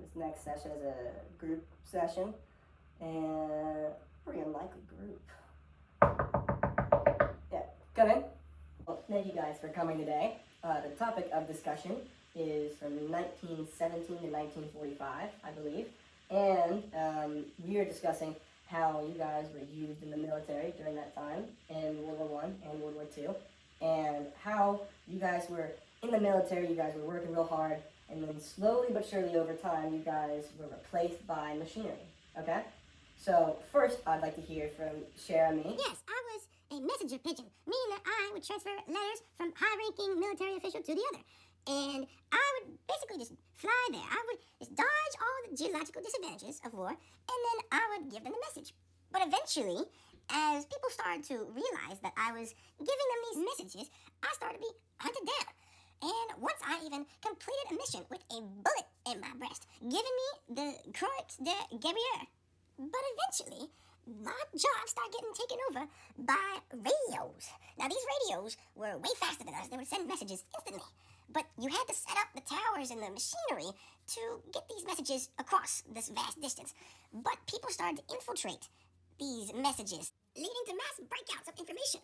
This next session is a group session, and pretty unlikely group. Yeah, come in. Well, thank you guys for coming today. The topic of discussion is from 1917 to 1945, I believe, and we are discussing how you guys were used in the military during that time in World War I and World War II, and how you guys were in the military, you guys were working real hard, and then slowly but surely over time, you guys were replaced by machinery, okay? So first, I'd like to hear from Jeremy. Yes, I was a messenger pigeon, meaning that I would transfer letters from high-ranking military official to the other. And I would basically just fly there. I would just dodge all the geological disadvantages of war, and then I would give them the message. But eventually, as people started to realize that I was giving them these messages, I started to be hunted down. And once I even completed a mission with a bullet in my breast, giving me the Croix de Guerriere. But eventually, my job started getting taken over by radios. Now, these radios were way faster than us. They would send messages instantly. But you had to set up the towers and the machinery to get these messages across this vast distance. But people started to infiltrate these messages, leading to mass breakouts of information.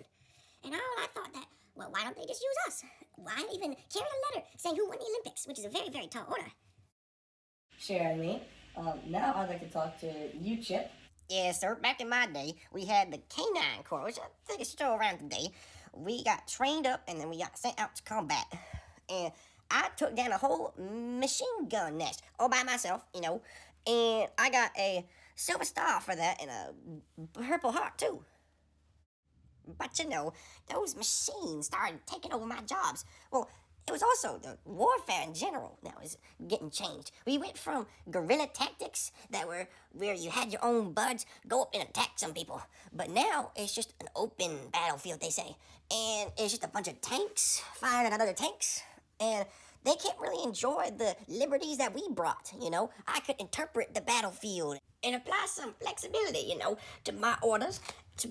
And I thought that, well, why don't they just use us? Why even carry a letter saying who won the Olympics, which is a very, very tall order? Jeremy. Now I'd like to talk to you, Chip. Yes, sir. Back in my day, we had the Canine Corps, which I think is still around today. We got trained up and then we got sent out to combat. And I took down a whole machine gun nest all by myself, and I got a Silver Star for that and a Purple Heart, too. But those machines started taking over my jobs. Well, it was also the warfare in general that was getting changed. We went from guerrilla tactics that were where you had your own buds go up and attack some people. But now it's just an open battlefield, they say. And it's just a bunch of tanks firing at other tanks. And they can't really enjoy the liberties that we brought, I could interpret the battlefield and apply some flexibility, to my orders.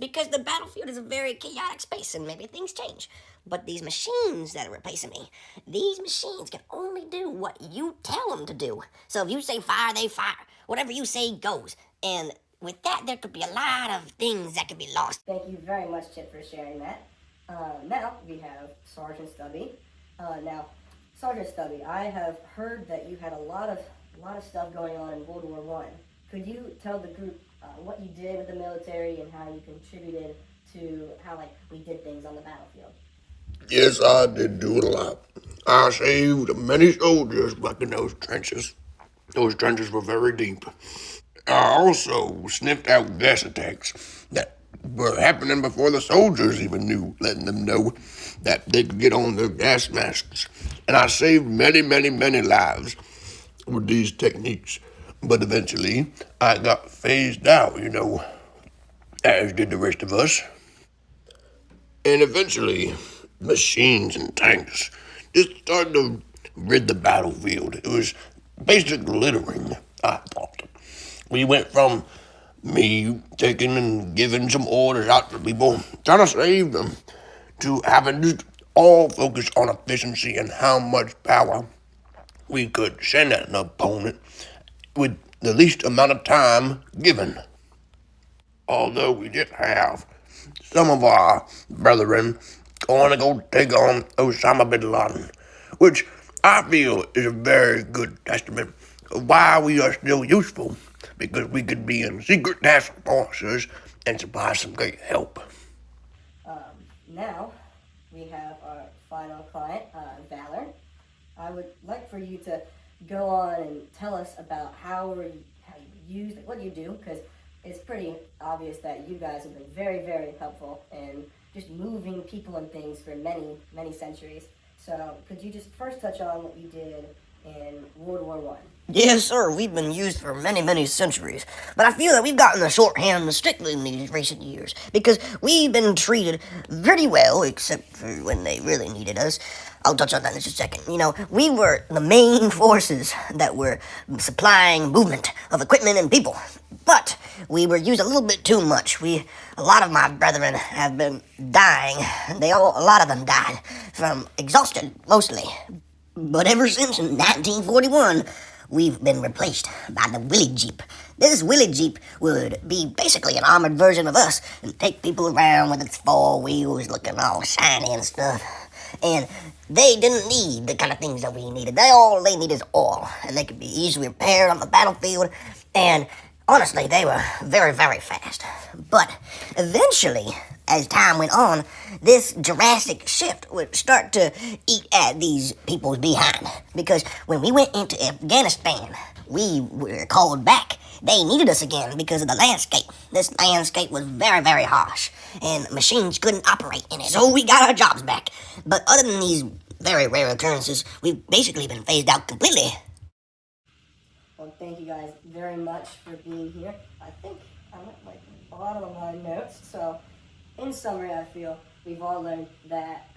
Because the battlefield is a very chaotic space and maybe things change. But these machines that are replacing me, these machines can only do what you tell them to do. So if you say fire, they fire. Whatever you say goes. And with that, there could be a lot of things that could be lost. Thank you very much, Chip, for sharing that. Now we have Sergeant Stubby. Now, Sergeant Stubby, I have heard that you had a lot of stuff going on in World War I. Could you tell the group what you did with the military and how you contributed to how we did things on the battlefield? Yes, I did do a lot. I saved many soldiers back in those trenches. Those trenches were very deep. I also sniffed out gas attacks that were happening before the soldiers even knew, letting them know that they could get on their gas masks. And I saved many, many, many lives with these techniques. But eventually, I got phased out, as did the rest of us. And eventually, machines and tanks just started to rid the battlefield. It was basic littering, I thought. We went from me taking and giving some orders out to people, trying to save them, to having just all focus on efficiency and how much power we could send at an opponent with the least amount of time given. Although we did have some of our brethren going to go take on Osama bin Laden, which I feel is a very good testament of why we are still useful, because we could be in secret task forces and supply some great help. Now we have our final client, Valor. I would like for you to go on and tell us about how you use what you do, because it's pretty obvious that you guys have been very, very helpful in just moving people and things for many, many centuries. So could you just first touch on what you did in World War I? Yes, sir. We've been used for many, many centuries. But I feel that we've gotten the shorthand strictly in these recent years, because we've been treated pretty well, except for when they really needed us. I'll touch on that in just a second. We were the main forces that were supplying movement of equipment and people. But we were used a little bit too much. A lot of my brethren have been dying. A lot of them died from exhaustion, mostly. But ever since 1941, we've been replaced by the Willie Jeep. This Willie Jeep would be basically an armored version of us and take people around with its 4 wheels looking all shiny and stuff. And they didn't need the kind of things that we needed. All they need is oil, and they could be easily repaired on the battlefield. And honestly, they were very, very fast. But eventually, as time went on, this Jurassic shift would start to eat at these people's behind. Because when we went into Afghanistan, we were called back. They needed us again because of the landscape. This landscape was very, very harsh, and machines couldn't operate in it, so we got our jobs back. But other than these very rare occurrences, we've basically been phased out completely. Well, thank you guys very much for being here. I think I'm at like the bottom of my notes. So, in summary, I feel we've all learned that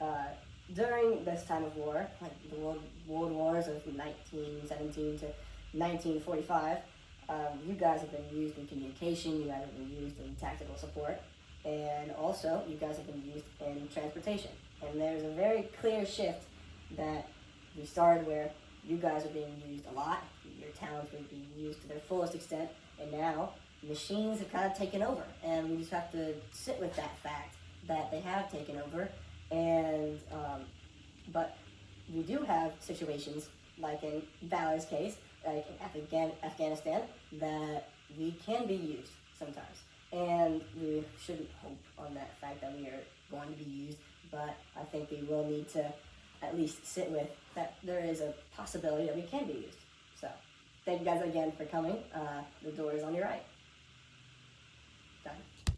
during this time of war, like the world wars of 1917 to 1945, you guys have been used in communication, you guys have been used in tactical support, and also you guys have been used in transportation. And there's a very clear shift that we started where you guys are being used a lot, your towns are being used to their fullest extent, and now machines have kind of taken over. And we just have to sit with that fact that they have taken over. And but we do have situations like in Valor's case, like in Afghanistan, that we can be used sometimes. And we shouldn't hope on that fact that we are going to be used, but I think we will need to at least sit with that there is a possibility that we can be used. So, thank you guys again for coming. The door is on your right. Done.